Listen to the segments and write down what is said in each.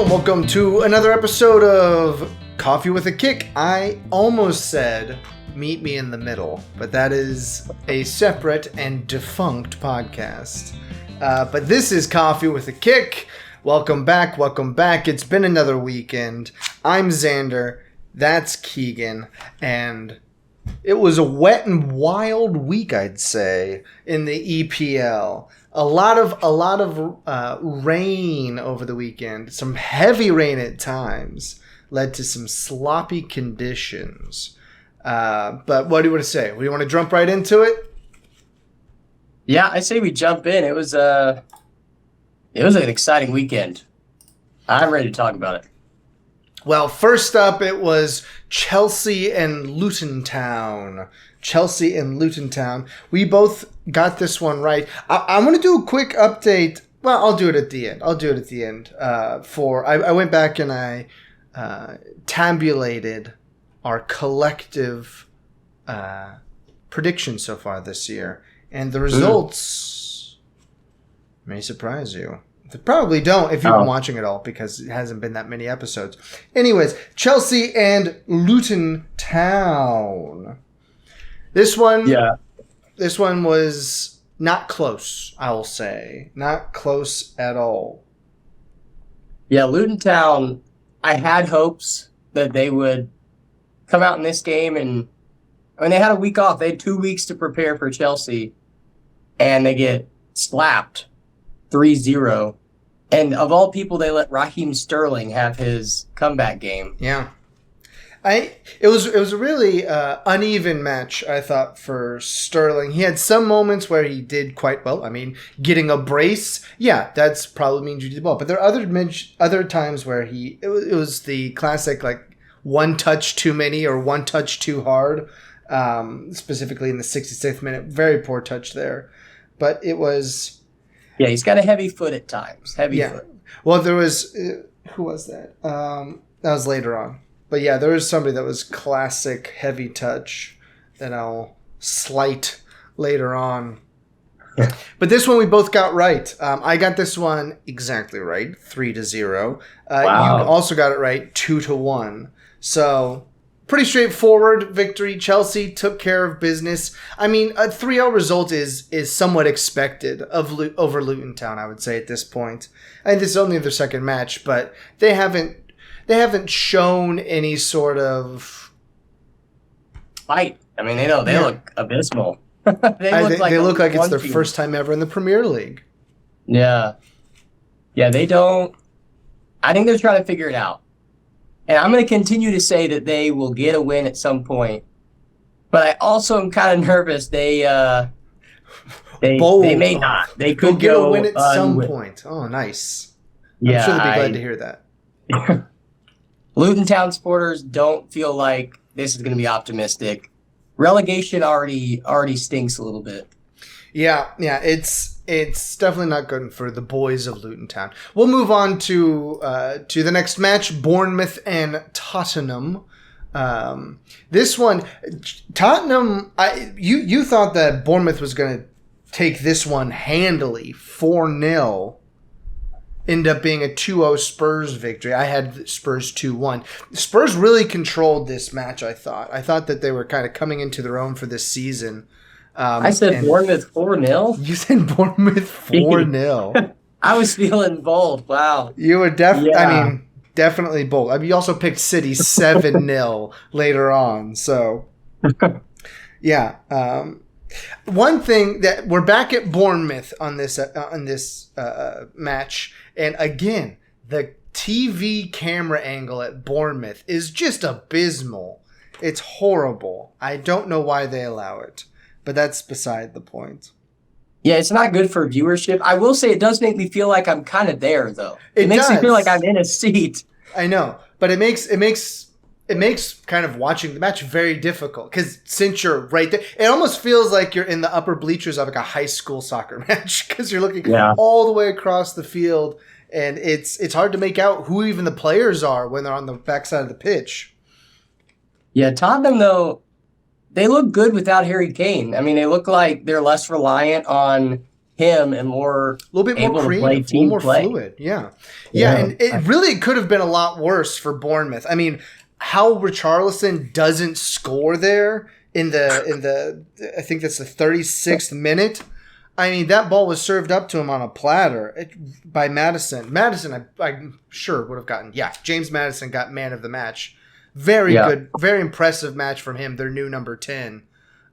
welcome to another episode of Coffee with a Kick. I almost said Meet Me in the Middle, but that is a separate and defunct podcast. But this is Coffee with a Kick. Welcome back. It's been another weekend. I'm Zander. That's Kegan. And it was a wet and wild week, I'd say, in the EPL. A lot of rain over the weekend. Some heavy rain at times led to some sloppy conditions. But what do you want to say? Do you want to jump right into it? Yeah, I say we jump in. It was an exciting weekend. I'm ready to talk about it. Well, first up, it was Chelsea and Luton Town. We both got this one right. I'm going to do a quick update. Well, I'll do it at the end. I went back and I tabulated our collective predictions so far this year. And the results may surprise you. They probably don't if you've been watching it all because it hasn't been that many episodes. Anyways, Chelsea and Luton Town. This one was not close, I will say. Not close at all. Yeah, Luton Town, I had hopes that they would come out in this game. And they had a week off. They had 2 weeks to prepare for Chelsea. And they get slapped 3-0. And of all people, they let Raheem Sterling have his comeback game. Yeah. It was a really uneven match, I thought, for Sterling. He had some moments where he did quite well. I mean, getting a brace, yeah, that's probably means you did well. But there are other times where it was the classic, like, one touch too many or one touch too hard, specifically in the 66th minute. Very poor touch there. But it was... Yeah, he's got a heavy foot at times. Heavy foot. Well, there was... who was that? That was later on. But yeah, there was somebody that was classic heavy touch that I'll slight later on. But this one we both got right. I got this one exactly right, 3-0. Wow. You also got it right, 2-1. So... pretty straightforward victory. Chelsea took care of business. I mean, a 3-0 result is somewhat expected over Luton Town, I would say, at this point. And this is only their second match, but they haven't shown any sort of fight. I mean, they look abysmal. They look like it's their first time ever in the Premier League. Yeah. Yeah, they don't. I think they're trying to figure it out. And I'm going to continue to say that they will get a win at some point. But I also am kind of nervous they may not. They could get a win at some point. Oh, nice. Yeah, I'm sure they'd be glad to hear that. Luton Town supporters don't feel like this is going to be optimistic. Relegation already stinks a little bit. Yeah, it's definitely not good for the boys of Luton Town. We'll move on to the next match, Bournemouth and Tottenham. This one, Tottenham, you thought that Bournemouth was going to take this one handily, 4-0. Ended up being a 2-0 Spurs victory. I had Spurs 2-1. Spurs really controlled this match, I thought. I thought that they were kind of coming into their own for this season. I said Bournemouth 4-0. You said Bournemouth 4-0. I was feeling bold. Wow. You were definitely bold. I mean, you also picked City 7-0 later on. So, yeah. One thing that we're back at Bournemouth on this match, and again, the TV camera angle at Bournemouth is just abysmal. It's horrible. I don't know why they allow it. But that's beside the point. Yeah, it's not good for viewership. I will say it does make me feel like I'm kind of there, though. It makes me feel like I'm in a seat. I know, but it makes kind of watching the match very difficult because since you're right there, it almost feels like you're in the upper bleachers of like a high school soccer match because you're looking all the way across the field, and it's hard to make out who even the players are when they're on the backside of the pitch. Yeah, Tottenham though. They look good without Harry Kane. I mean, they look like they're less reliant on him and more a little bit more creative, a little more fluid. Yeah, and it really could have been a lot worse for Bournemouth. I mean, how Richarlison doesn't score there in the I think that's the 36th minute. I mean, that ball was served up to him on a platter by Maddison. Maddison, I'm sure would have gotten. Yeah, James Maddison got man of the match. Very good, very impressive match from him. Their new number 10,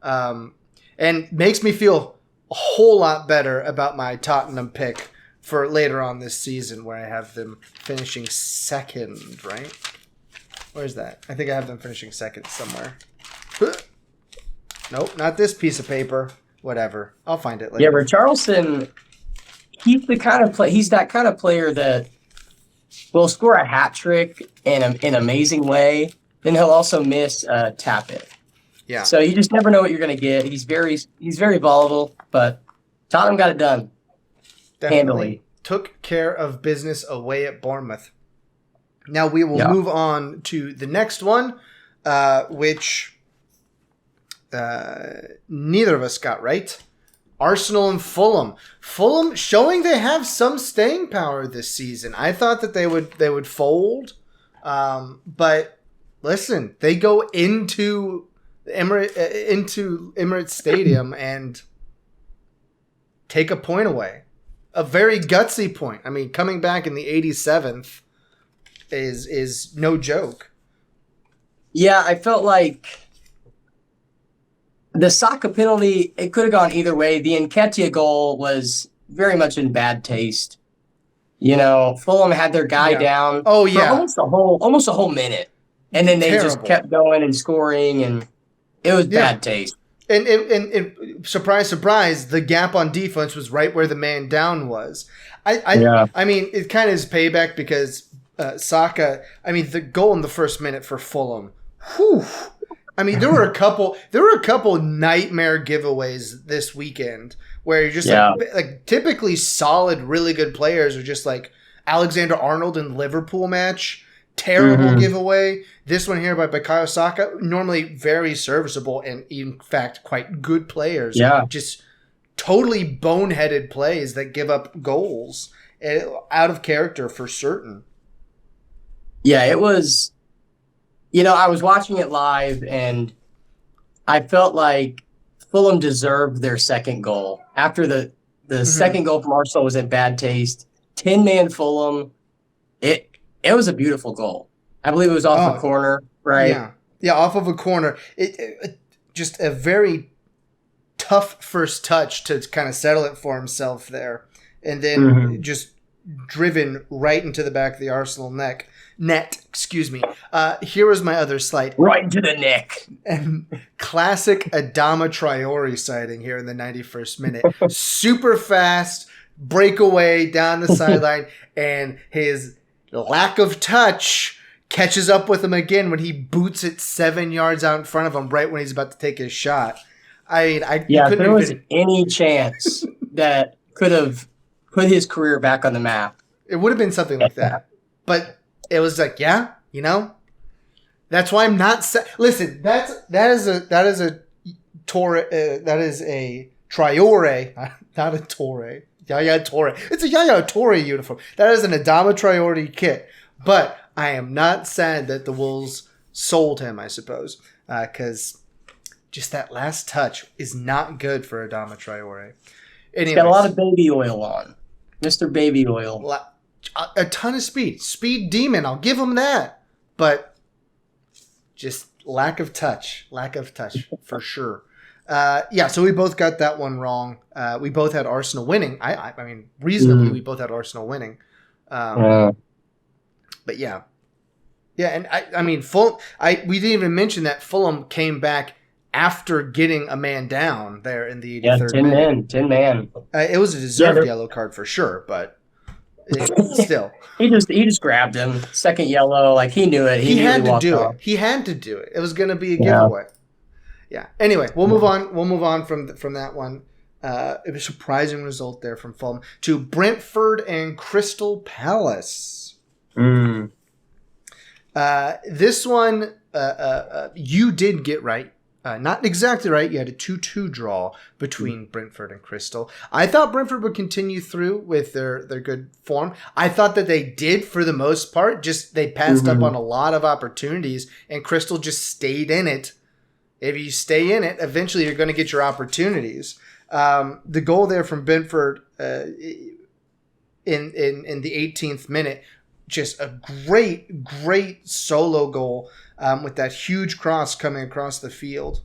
and makes me feel a whole lot better about my Tottenham pick for later on this season, where I have them finishing second. Right? Where's that? I think I have them finishing second somewhere. Nope, not this piece of paper. Whatever, I'll find it later. Yeah, Richarlison, he's that kind of player that will score a hat trick in an amazing way. Then he'll also miss tap it. Yeah. So you just never know what you're going to get. He's very volatile, but Tottenham got it done. Definitely. Handily. Took care of business away at Bournemouth. Now we will move on to the next one, which neither of us got right. Arsenal and Fulham. Fulham showing they have some staying power this season. I thought that they would fold, but listen, they go into Emirates Stadium and take a point away. A very gutsy point. I mean, coming back in the 87th is no joke. Yeah, I felt like the Saka penalty, it could have gone either way. The Nketiah goal was very much in bad taste. You know, Fulham had their guy down for almost a whole minute. And then they just kept going and scoring, and it was bad taste. And surprise, surprise, the gap on defense was right where the man down was. I mean, it kind of is payback because Saka, I mean, the goal in the first minute for Fulham, whew. I mean, there were a couple nightmare giveaways this weekend where you're just like typically solid, really good players are just like Alexander Arnold in Liverpool match, terrible giveaway. This one here by Bukayo Saka, normally very serviceable and in fact quite good players. Yeah, just totally boneheaded plays that give up goals, out of character for certain. Yeah, it was. You know, I was watching it live, and I felt like Fulham deserved their second goal. After the second goal from Arsenal was in bad taste, 10-man Fulham, it was a beautiful goal. I believe it was off a corner, right? Yeah, off of a corner. It just a very tough first touch to kind of settle it for himself there, and then just driven right into the back of the Arsenal net. Here was my other slight. Right into the neck. And classic Adama Traore sighting here in the 91st minute. Super fast breakaway down the sideline, and his lack of touch catches up with him again when he boots it 7 yards out in front of him right when he's about to take his shot. I mean, if there was any chance that could have put his career back on the map, it would have been something like that. But it was like, that's why I'm not. Listen, that is a Traore, not a Torre. Yaya Toure. It's a Yaya Toure uniform. That is an Adama Traore kit. But I am not sad that the Wolves sold him, I suppose, because just that last touch is not good for Adama Traore. He's got a lot of baby oil on. Mr. Baby Oil. A ton of speed. Speed demon. I'll give him that. But just lack of touch. Lack of touch for sure. So we both got that one wrong. We both had Arsenal winning. I mean, reasonably, we both had Arsenal winning. But yeah. Yeah, and I mean, we didn't even mention that Fulham came back after getting a man down there in the 83rd minute. 10 man. It was a deserved yellow card for sure, but still. He just grabbed him. Second yellow, like he knew it. He had to do it. He had to do it. It was going to be a giveaway. Yeah. Anyway, we'll move on. We'll move on from that one. It was a surprising result there from Fulham to Brentford and Crystal Palace. This one, you did get right. Not exactly right. You had a 2-2 draw between Brentford and Crystal. I thought Brentford would continue through with their good form. I thought that they did for the most part. Just they passed up on a lot of opportunities, and Crystal just stayed in it. If you stay in it, eventually you're going to get your opportunities. The goal there from Brentford in the 18th minute, just a great solo goal. With that huge cross coming across the field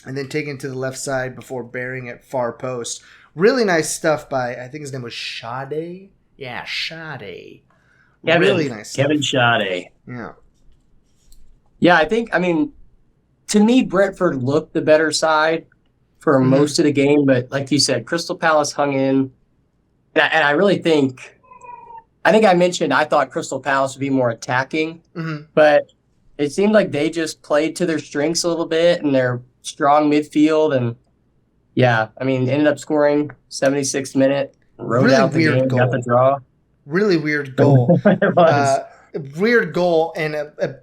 and then taken to the left side before burying it far post. Really nice stuff by, I think his name was Sade. Yeah, Sade. Really nice stuff. Kevin Sade. Yeah. Yeah, to me, Brentford looked the better side for most of the game, but like you said, Crystal Palace hung in. And I really think I mentioned I thought Crystal Palace would be more attacking, but it seemed like they just played to their strengths a little bit and their strong midfield. And ended up scoring 76th minute, rode really out the weird game, goal. got the draw. Really weird goal. It was. Weird goal and a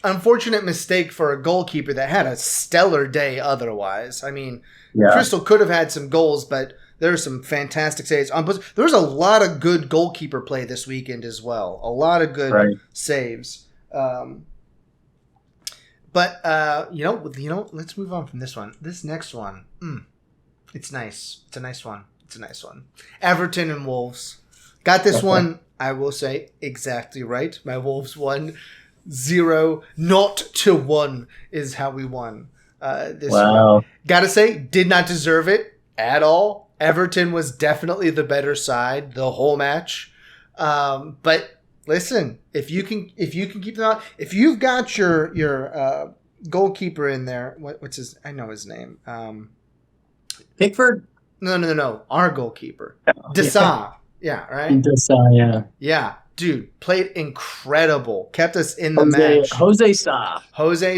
unfortunate mistake for a goalkeeper that had a stellar day otherwise. Crystal could have had some goals, but there are some fantastic saves. There was a lot of good goalkeeper play this weekend as well. A lot of good saves. But let's move on from this one. This next one, it's nice. It's a nice one. Everton and Wolves. Got this one, I will say, exactly right. My Wolves won 0-1 is how we won this one. Gotta say, did not deserve it at all. Everton was definitely the better side the whole match. But listen, if you can keep them out, if you've got your goalkeeper in there, what's his? I know his name. Pickford? No. Our goalkeeper, Desa. Yeah, right. Desa, yeah. Yeah, dude, played incredible. Kept us in the match. Jose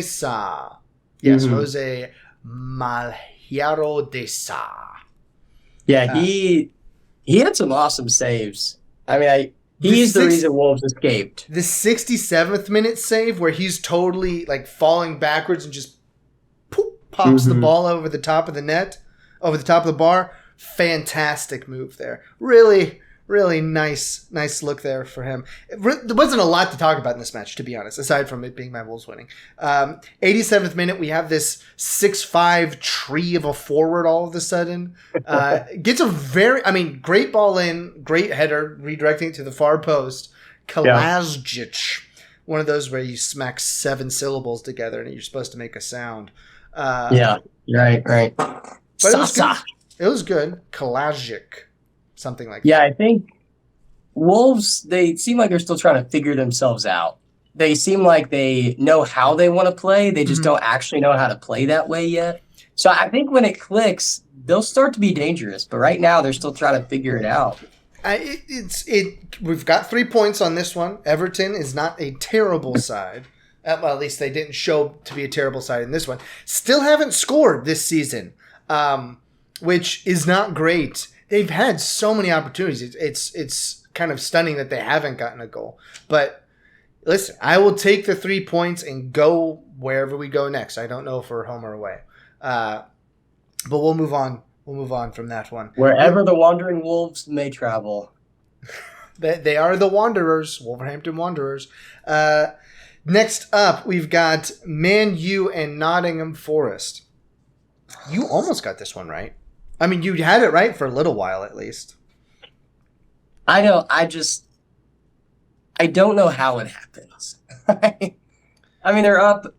Sa. Yes, Jose Malheiro de Sa. Yeah, he had some awesome saves. He's the reason Wolves escaped. The 67th minute save where he's totally falling backwards and just pops the ball over the top of the net, over the top of the bar. Fantastic move there. Really, really nice look there for him. There wasn't a lot to talk about in this match, to be honest, aside from it being my Wolves winning. 87th minute, we have this 6'5" tree of a forward all of a sudden. Gets a great ball in, great header, redirecting it to the far post. Kalajdzic, one of those where you smack 7 syllables together and you're supposed to make a sound. Right. But it was good. Kalajdzic. Something like that. Yeah, I think Wolves, they seem like they're still trying to figure themselves out. They seem like they know how they want to play. They just don't actually know how to play that way yet. So I think when it clicks, they'll start to be dangerous. But right now, they're still trying to figure it out. We've got 3 points on this one. Everton is not a terrible side. Well, at least they didn't show to be a terrible side in this one. Still haven't scored this season, which is not great. They've had so many opportunities. It's kind of stunning that they haven't gotten a goal. But listen, I will take the 3 points and go wherever we go next. I don't know if we're home or away. But we'll move on. We'll move on from that one. Wherever the Wandering Wolves may travel. They are the Wanderers, Wolverhampton Wanderers. Next up, we've got Man U and Nottingham Forest. You almost got this one right. You had it right for a little while, at least. I know. I don't know how it happens. They're up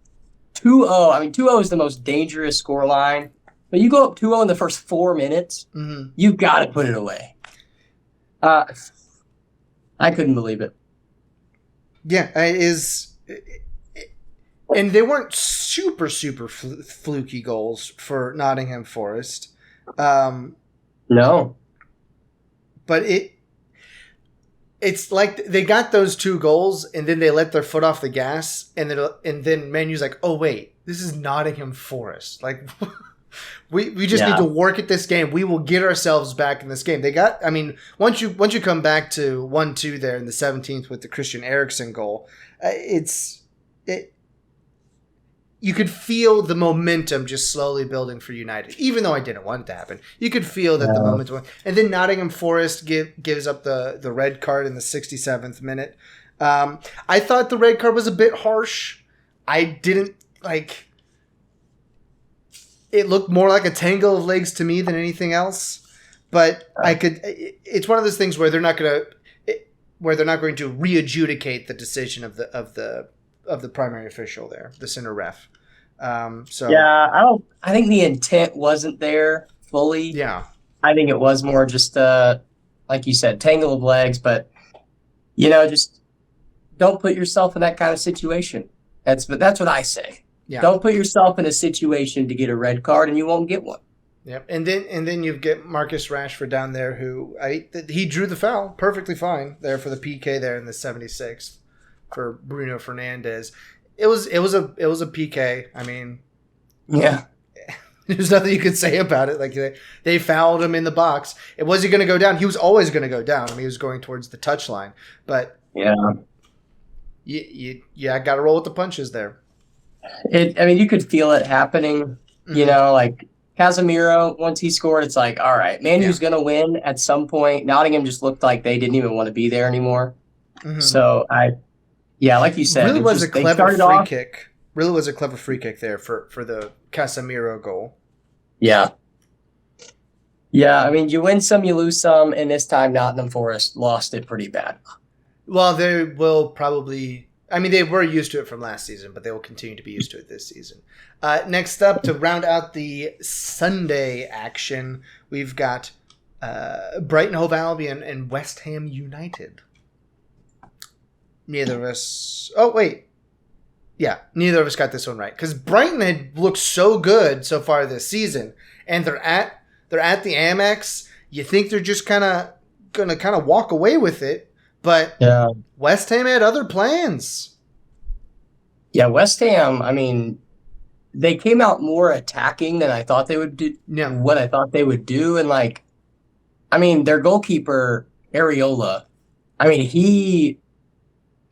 2-0. 2-0 is the most dangerous scoreline. But you go up 2-0 in the first 4 minutes, you've got to put it away. I couldn't believe it. Yeah, it is. And they weren't super fluky goals for Nottingham Forest. No. But it's like they got those 2 goals and then they let their foot off the gas and then Man U's like, oh wait, this is Nottingham Forest. We just need to work at this game. We will get ourselves back in this game. They got once you come back to 1-2 there in the 17th with the Christian Eriksen goal, you could feel the momentum just slowly building for United, even though I didn't want it to happen. You could feel that the momentum. And then Nottingham Forest gives up the red card in the 67th minute. I thought the red card was a bit harsh. I didn't like. It looked more like a tangle of legs to me than anything else. But it's one of those things where they're not going to re-adjudicate the decision of the primary official there, the center ref. I think the intent wasn't there fully. Yeah, I think it was more just like you said, tangle of legs. But just don't put yourself in that kind of situation. That's what I say. Yeah. Don't put yourself in a situation to get a red card, and you won't get one. Yep, and then you get Marcus Rashford down there, who he drew the foul perfectly fine there for the PK there in the 76th for Bruno Fernandes. It was a PK. I mean, yeah, there's nothing you could say about it. Like they fouled him in the box. Was he going to go down? He was always going to go down. I mean, he was going towards the touchline. But yeah, you got to roll with the punches there. You could feel it happening. Mm-hmm. Like Casemiro, once he scored, it's like, all right, Man U's going to win at some point. Nottingham just looked like they didn't even want to be there anymore. Mm-hmm. So like you said, really was a clever free kick. Really was a clever free kick there for the Casemiro goal. Yeah. Yeah, I mean, you win some, you lose some, and this time Nottingham Forest lost it pretty bad. Well, they will probably... I mean, they were used to it from last season, but they will continue to be used to it this season. Next up, to round out the Sunday action, we've got Brighton Hove Albion and West Ham United. Neither of us... Oh, wait. Yeah, neither of us got this one right. Because Brighton had looked so good so far this season, and they're at the Amex. You think they're just going to walk away with it. But West Ham had other plans. Yeah, West Ham, I mean, they came out more attacking than I thought they would do. Yeah. What I thought they would do. And their goalkeeper, Areola, he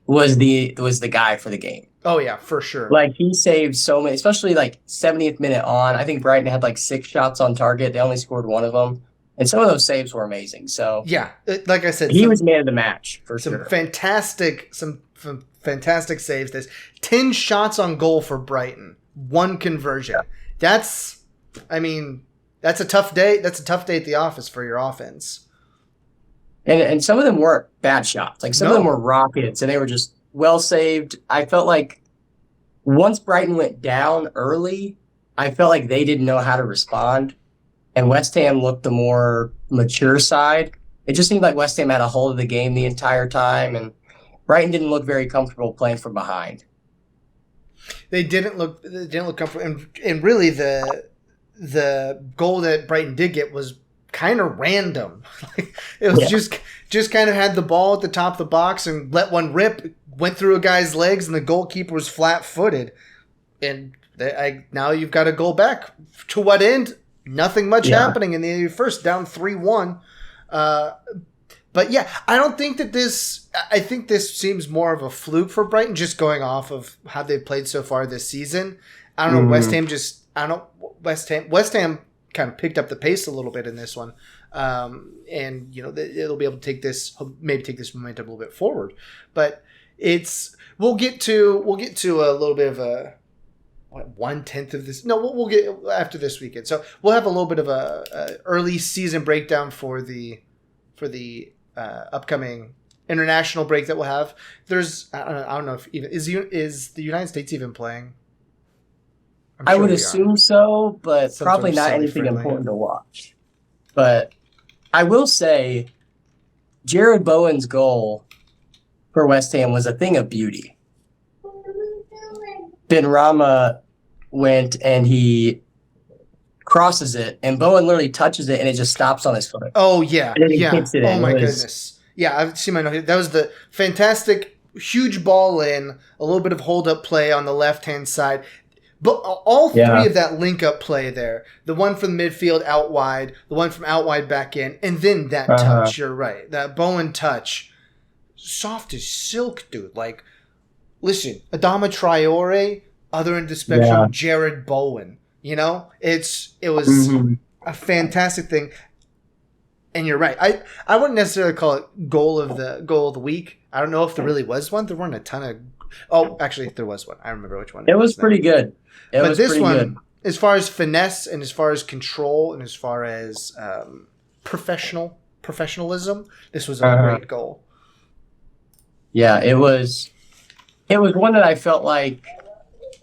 was the guy for the game. Oh, yeah, for sure. Like, he saved so many, especially 70th minute on. I think Brighton had 6 shots on target. They only scored one of them. And some of those saves were amazing. So yeah, like I said, he was man of the match for sure. Some fantastic saves. There's 10 shots on goal for Brighton, 1 conversion. Yeah. That's a tough day. That's a tough day at the office for your offense. And some of them weren't bad shots. Some of them were rockets, and they were just well saved. I felt like once Brighton went down early, I felt like they didn't know how to respond. And West Ham looked the more mature side. It just seemed like West Ham had a hold of the game the entire time, and Brighton didn't look very comfortable playing from behind. They didn't look comfortable, and really the goal that Brighton did get was kind of random. It was just kind of had the ball at the top of the box and let one rip, went through a guy's legs, and the goalkeeper was flat-footed. And now you've got a goal back. To what end? Nothing much happening in the first, down 3-1. But yeah, I don't think that I think this seems more of a fluke for Brighton, just going off of how they've played so far this season. I don't know, West Ham kind of picked up the pace a little bit in this one. And it'll be able to take this momentum a little bit forward. But we'll get to a little bit of a 1/10 of this. No, we'll get after this weekend. So we'll have a little bit of a early season breakdown for the upcoming international break that we'll have. There's I don't know if even is the United States even playing. I would assume so, but probably not anything important to watch. But I will say, Jared Bowen's goal for West Ham was a thing of beauty. Benrahma went and he crosses it, and Bowen literally touches it, and it just stops on his foot. Oh, yeah. And then he kicks it in. Oh, my goodness. Yeah, I've seen my note. That was the fantastic, huge ball in, a little bit of hold-up play on the left-hand side. But all three of that link-up play there, the one from midfield out wide, the one from out wide back in, and then that touch, you're right. That Bowen touch, soft as silk, dude. Listen, Adama Traore Other end of the spectrum, Jared Bowen. You know, it was a fantastic thing. And you're right. I wouldn't necessarily call it goal of the week. I don't know if there really was one. There weren't a ton of. Oh, actually, there was one. I remember which one. It was pretty good. But this one, as far as finesse and as far as control and as far as professionalism, this was a great goal. Yeah, it was one that I felt like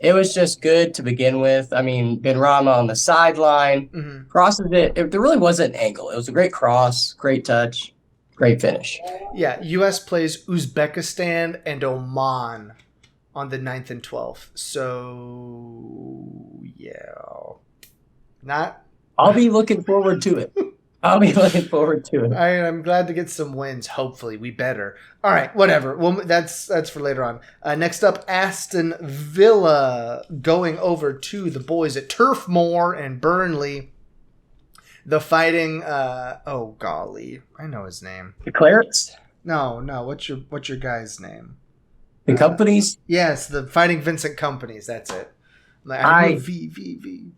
it was just good to begin with. I mean, Benrahma on the sideline, crosses it. There really wasn't an angle. It was a great cross, great touch, great finish. Yeah, U.S. plays Uzbekistan and Oman on the 9th and 12th. So, yeah. I'll be looking forward to it. I'm glad to get some wins. Hopefully, we better. All right, whatever. Well, that's for later on. Next up, Aston Villa going over to the boys at Turf Moor and Burnley. The Fighting. Oh golly, I know his name. The Clarets? No. What's your guy's name? The Companies? Yes, the Fighting Vincent Companies. That's it. V.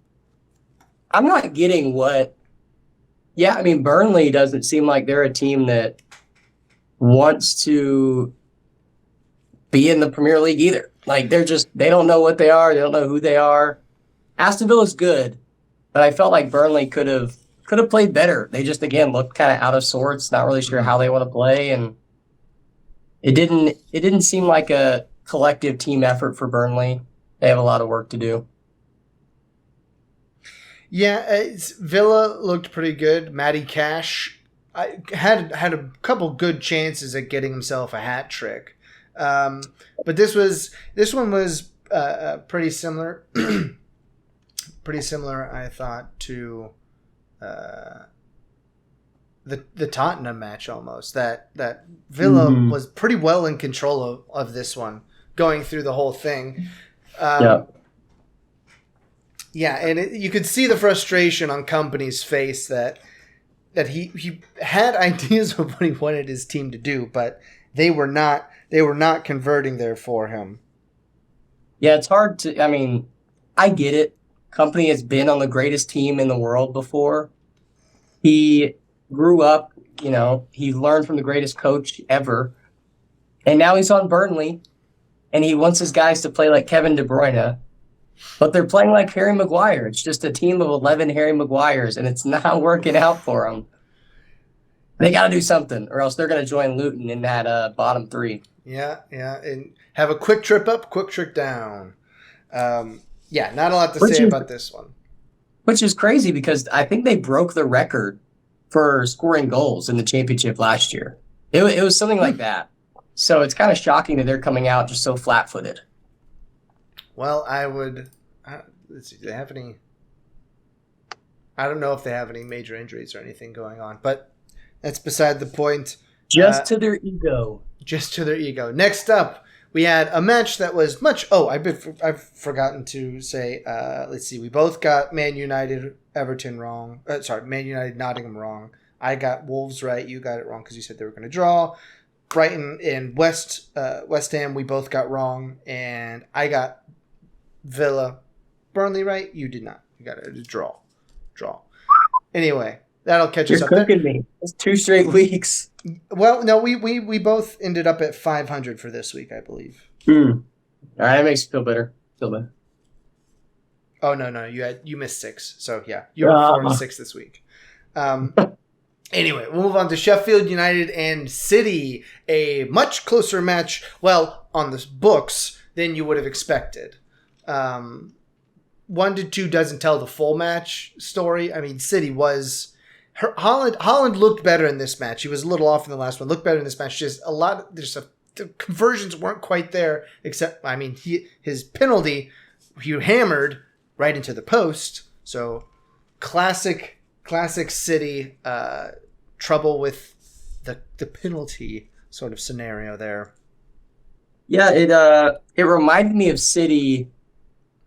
I'm not getting what. Yeah, I mean, Burnley doesn't seem like they're a team that wants to be in the Premier League either. Like, they don't know what they are. They don't know who they are. Aston Villa's good, but I felt like Burnley could have played better. They just, again, looked kind of out of sorts, not really sure how they want to play, and it didn't seem like a collective team effort for Burnley. They have a lot of work to do. Yeah, Villa looked pretty good. Matty Cash had a couple good chances at getting himself a hat trick, but this one was pretty similar. Pretty similar, I thought, to the Tottenham match almost. That Villa was pretty well in control of this one, going through the whole thing. Yeah, and you could see the frustration on Company's face that he had ideas of what he wanted his team to do, but they were not converting there for him. Yeah, it's hard to. I mean, I get it. Company has been on the greatest team in the world before. He grew up, he learned from the greatest coach ever, and now he's on Burnley, and he wants his guys to play like Kevin De Bruyne. But they're playing like Harry Maguire. It's just a team of 11 Harry Maguires, and it's not working out for them. They got to do something, or else they're going to join Luton in that bottom three. Yeah, and have a quick trip up, quick trip down. Yeah, not a lot to say about this one. Which is crazy because I think they broke the record for scoring goals in the championship last year. It was something like that. So it's kind of shocking that they're coming out just so flat-footed. Well, let's see, do they have any? I don't know if they have any major injuries or anything going on, but that's beside the point. Just to their ego. Just to their ego. Next up, we had a match that was much. Oh, I've forgotten to say. Let's see. We both got Man United Everton wrong. Man United Nottingham wrong. I got Wolves right. You got it wrong because you said they were going to draw. Brighton and West Ham. We both got wrong, and I got Villa, Burnley right. You did not. You got a draw. Anyway, that'll catch us up. You're cooking me. It's 2 straight weeks. Well, no, we both ended up at 500 for this week, I believe. All right, that makes me feel better. Oh no, you missed 6. So yeah, you're 4-6 this week. Anyway, we'll move on to Sheffield United and City, a much closer match. Well, on the books than you would have expected. 1-2 doesn't tell the full match story. I mean, City was Holland looked better in this match. He was a little off in the last one. Looked better in this match. The conversions weren't quite there. Except, I mean, his penalty, he hammered right into the post. So classic City trouble with the penalty sort of scenario there. Yeah, it reminded me of City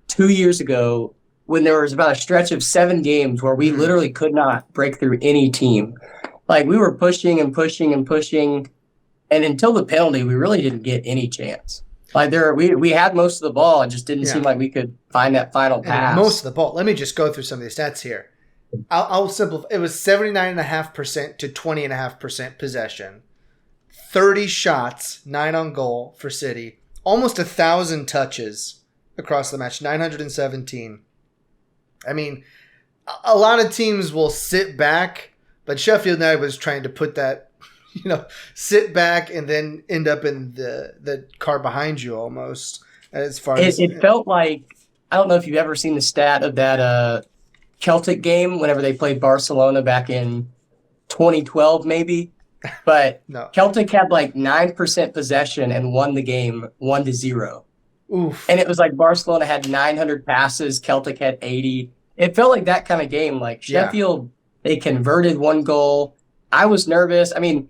2 years ago when there was about a stretch of 7 games where we literally could not break through any team. Like, we were pushing and pushing and pushing, and until the penalty, we really didn't get any chance. Like we had most of the ball. It just didn't seem like we could find that final pass. Most of the ball. Let me just go through some of these stats here. I'll simplify. It was 79.5% to 20.5% possession. 30 shots, 9 on goal for City. Almost 1,000 touches across the match, 917. I mean, a lot of teams will sit back, but Sheffield United was trying to put that, sit back and then end up in the car behind you almost. As far as it felt like, I don't know if you've ever seen the stat of that Celtic game whenever they played Barcelona back in 2012 maybe. But no. Celtic had like 9% possession and won the game 1-0. Oof. And it was like Barcelona had 900 passes, Celtic had 80. It felt like that kind of game. Like Sheffield, they converted 1 goal. I was nervous. I mean,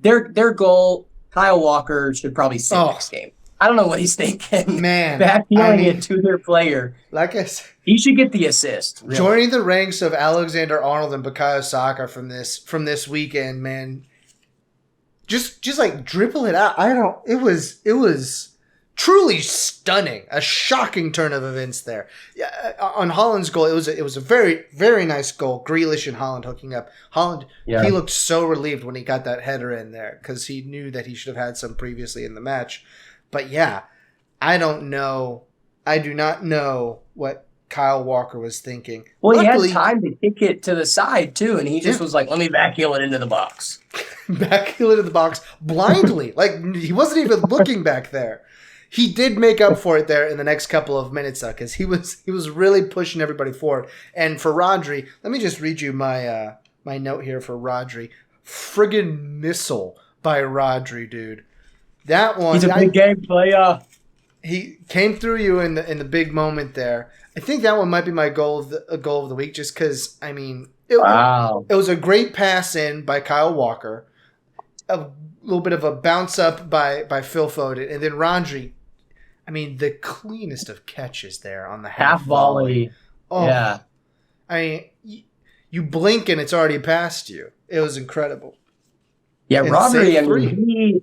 their goal, Kyle Walker should probably sit next game. I don't know what he's thinking. Man. Backheeling it to their player. Like I said, he should get the assist. Really. Joining the ranks of Alexander Arnold and Bukayo Saka from this weekend, man. Just like dribble it out. It was truly stunning. A shocking turn of events there. Yeah, on Haaland's goal, it was a very, very nice goal. Grealish and Haaland hooking up. Haaland, he looked so relieved when he got that header in there because he knew that he should have had some previously in the match. But yeah, I don't know. I do not know what Kyle Walker was thinking. Well, luckily, he had time to kick it to the side too, and he just was like, let me backheel it into the box. Backheel it into the box blindly. Like he wasn't even looking back there. He did make up for it there in the next couple of minutes though, because he was really pushing everybody forward. And for Rodri, let me just read you my my note here for Rodri. Friggin' missile by Rodri, dude. That one. He's a big game player. He came through you in the big moment there. I think that one might be my goal of the week, just because I mean, it was a great pass in by Kyle Walker, a little bit of a bounce up by Phil Foden, and then Rodri. I mean, the cleanest of catches there on the half volley. Oh, yeah. I mean, you blink and it's already past you. It was incredible. Yeah, Rodri.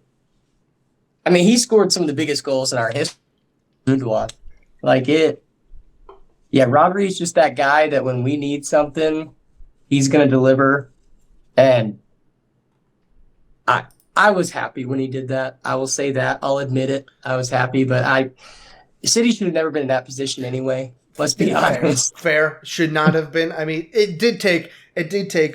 He scored some of the biggest goals in our history. Good one. Yeah, Rodri's just that guy that when we need something, he's going to deliver. And I was happy when he did that. I will say that. I'll admit it. I was happy, but City should have never been in that position anyway. Let's be honest. Fair. Should not have been. I mean, it did take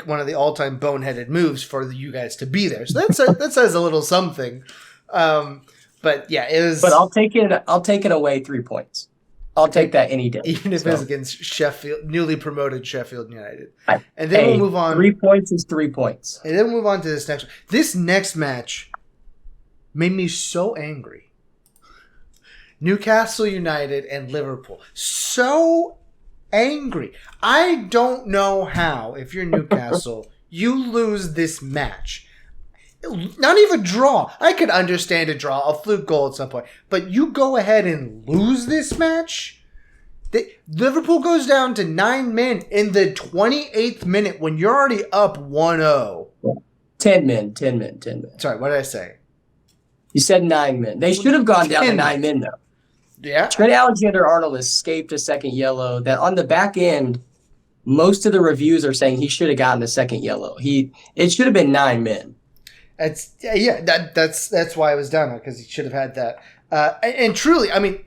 one of the all-time boneheaded moves for you guys to be there. So that says a little something. But yeah, it was. But I'll take it away 3 points. I'll take that any day. Even if it's against Sheffield, newly promoted Sheffield United. And then we'll move on. 3 points is 3 points. And then we'll move on to this next one. This next match made me so angry. Newcastle United and Liverpool. So angry. I don't know how, if you're Newcastle, you lose this match. Not even draw. I could understand a draw, a fluke goal at some point. But you go ahead and lose this match? Liverpool goes down to 9 men in the 28th minute when you're already up 1-0. 10 men. Sorry, what did I say? You said 9 men. They should have gone down to 9 men, though. Yeah. Trent Alexander-Arnold escaped a second yellow. That on the back end, most of the reviews are saying he should have gotten a second yellow. It should have been 9 men. That's why it was down, because he should have had that. And truly, I mean,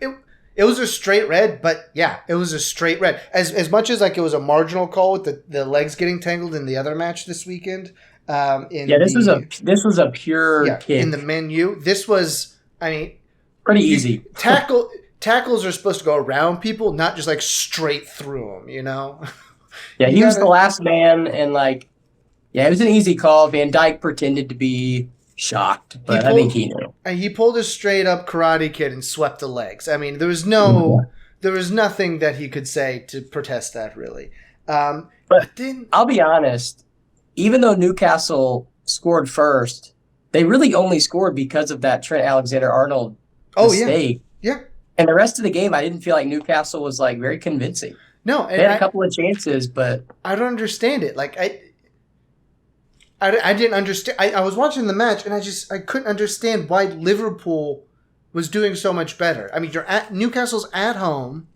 it was a straight red, but yeah, it was a straight red. As much as like it was a marginal call with the legs getting tangled in the other match this weekend. This was a pure kick. In the menu. This was, I mean, pretty easy. Tackles are supposed to go around people, not just like straight through them. You know. Yeah, he was the last man, and it was an easy call. Van Dijk pretended to be shocked, but I think he knew. And he pulled a straight up Karate Kid and swept the legs. I mean, there was nothing that he could say to protest that, really. But I'll be honest, even though Newcastle scored first, they really only scored because of that Trent Alexander-Arnold mistake. Yeah. And the rest of the game, I didn't feel like Newcastle was very convincing. No, they had a couple of chances, but I don't understand it. I didn't understand. I was watching the match and I couldn't understand why Liverpool was doing so much better. I mean, Newcastle's at home,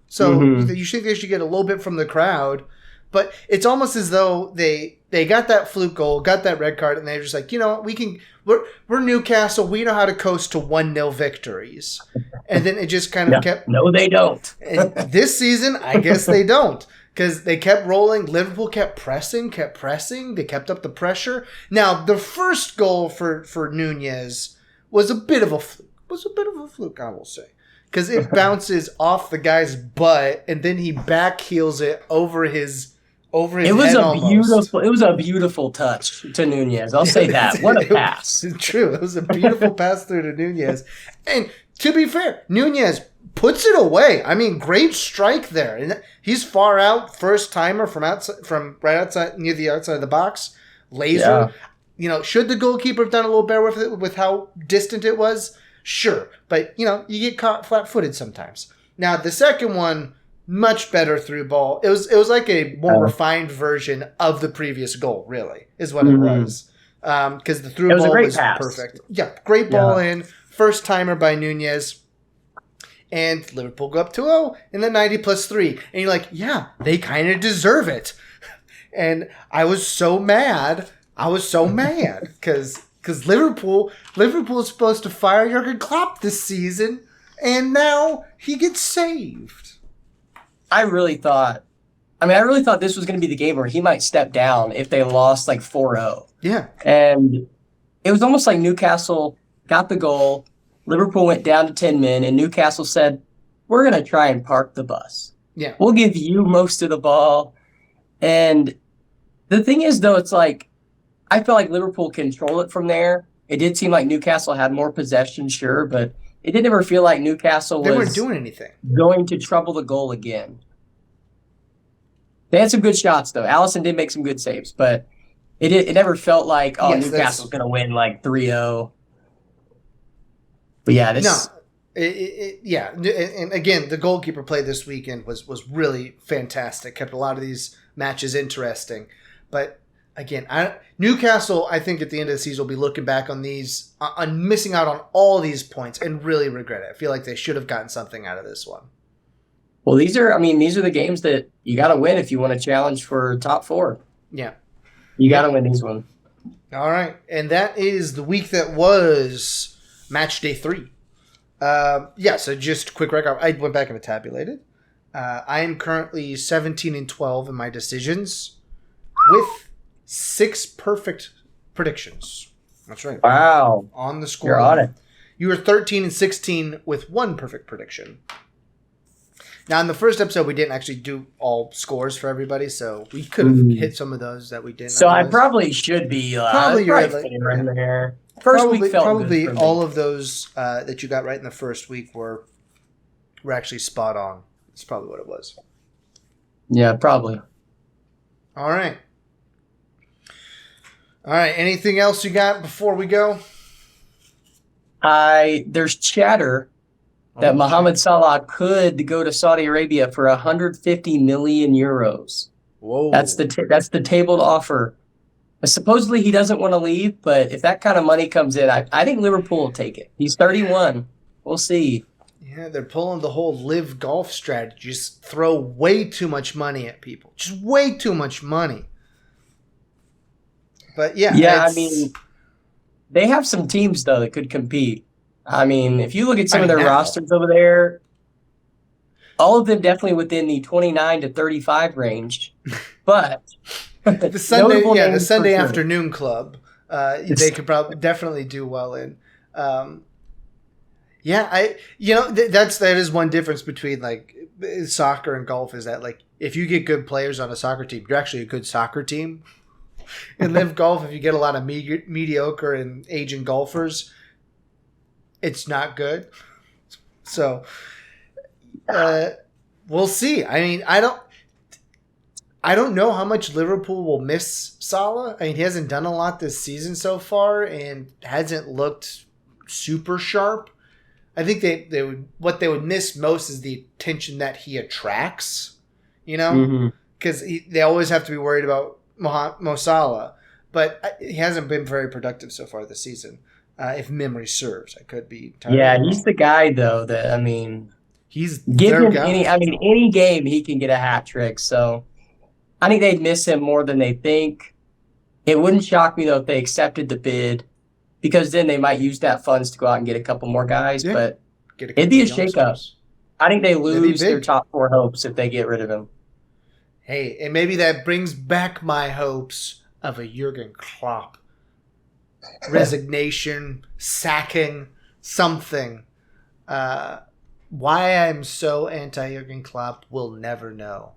so you think they should get a little bit from the crowd, but it's almost as though they got that fluke goal, got that red card, and they're just like, we're Newcastle, we know how to coast to 1-0 victories. And then it just kind of kept... No, they don't. And this season, I guess they don't. Because they kept rolling. Liverpool kept pressing. They kept up the pressure. Now, the first goal for Nunez was a bit of a fluke. I will say. Because it bounces off the guy's butt, and then he backheels it over his head almost. It was a beautiful touch to Nunez. I'll say that. What a pass. It's true. It was a beautiful pass through to Nunez. And to be fair, Nunez puts it away. I mean, great strike there. And he's far out, first timer from right outside, near the outside of the box. Laser. Yeah. Should the goalkeeper have done a little better with it, with how distant it was? Sure. But, you get caught flat-footed sometimes. Now, the second one, much better through ball. It was like a more refined version of the previous goal, really, is what it was. Because the through ball was perfect. Yeah, great ball in. First timer by Nunez. And Liverpool go up 2-0 in the 90 plus 3. And you're like, yeah, they kind of deserve it. And I was so mad. Because Liverpool is supposed to fire Jurgen Klopp this season. And now he gets saved. I really thought this was going to be the game where he might step down if they lost like 4-0. Yeah. And it was almost like Newcastle got the goal. Liverpool went down to 10 men, and Newcastle said, we're going to try and park the bus. Yeah. We'll give you most of the ball. And the thing is, though, it's like, I felt like Liverpool controlled it from there. It did seem like Newcastle had more possession, sure, but it didn't ever feel like Newcastle they weren't doing anything. Going to trouble the goal again. They had some good shots, though. Alisson did make some good saves, but it never felt like, Newcastle's going to win like 3-0. But yeah, and again, the goalkeeper play this weekend was really fantastic. Kept a lot of these matches interesting. But again, Newcastle, I think at the end of the season will be looking back on these, on missing out on all these points and really regret it. I feel like they should have gotten something out of this one. Well, these are the games that you got to win if you want to challenge for top 4. Yeah, you got to win these ones. All right, and that is the week that was. Match day 3. So just quick record. I went back and tabulated. I am currently 17-12 in my decisions with 6 perfect predictions. That's right. Wow. On the score. You're on it. You were 13-16 with 1 perfect prediction. Now, in the first episode, we didn't actually do all scores for everybody, so we could have hit some of those that we didn't. So I probably should be probably right in there. Week felt probably good all of those that you got right in the first week were actually spot on. That's probably what it was. Yeah, probably. All right. Anything else you got before we go? There's chatter that Mohamed Salah could go to Saudi Arabia for 150 million euros. Whoa. That's the tabled offer. Supposedly he doesn't want to leave, but if that kind of money comes in, I think Liverpool will take it. He's 31. We'll see. Yeah, they're pulling the whole live golf strategy. Just throw way too much money at people. Just way too much money. But yeah. Yeah, I mean, they have some teams, though, that could compete. I mean, if you look at some of their rosters over there, all of them definitely within the 29 to 35 range. But... the Sunday afternoon club, they could probably definitely do well in. That is one difference between like soccer and golf is that like if you get good players on a soccer team, you're actually a good soccer team. In live golf, if you get a lot of mediocre and aging golfers, it's not good. So we'll see. I mean, I don't know how much Liverpool will miss Salah. I mean, he hasn't done a lot this season so far and hasn't looked super sharp. I think what they would miss most is the attention that he attracts, because they always have to be worried about Mo Salah, but he hasn't been very productive so far this season. if memory serves. I could be. Yeah, he's the guy though. That he's give their him guy. any game he can get a hat trick. So I think they'd miss him more than they think. It wouldn't shock me though if they accepted the bid, because then they might use that funds to go out and get a couple more guys. Yeah. But it'd be a shakeup. I think they lose their top 4 hopes if they get rid of him. Hey, and maybe that brings back my hopes of a Jurgen Klopp resignation, sacking, something. Why I'm so anti-Jurgen Klopp, we'll never know.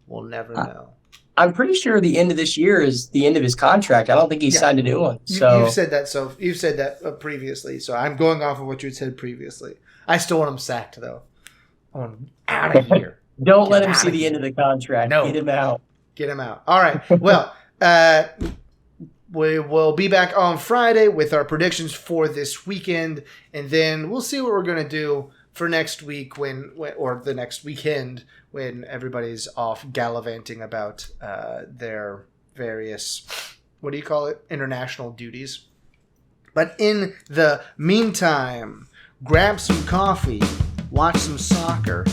We'll never know. I'm pretty sure the end of this year is the end of his contract. I don't think he's signed a new one. So you've said that. So you've said that previously. So I'm going off of what you said previously. I still want him sacked, though. I want him out of here. Don't let him see the end of the contract. No. Get him out. Get him out. All right. Well, we will be back on Friday with our predictions for this weekend, and then we'll see what we're going to do for next week or the next weekend when everybody's off gallivanting about their various, what do you call it, international duties. But in the meantime, grab some coffee, watch some soccer,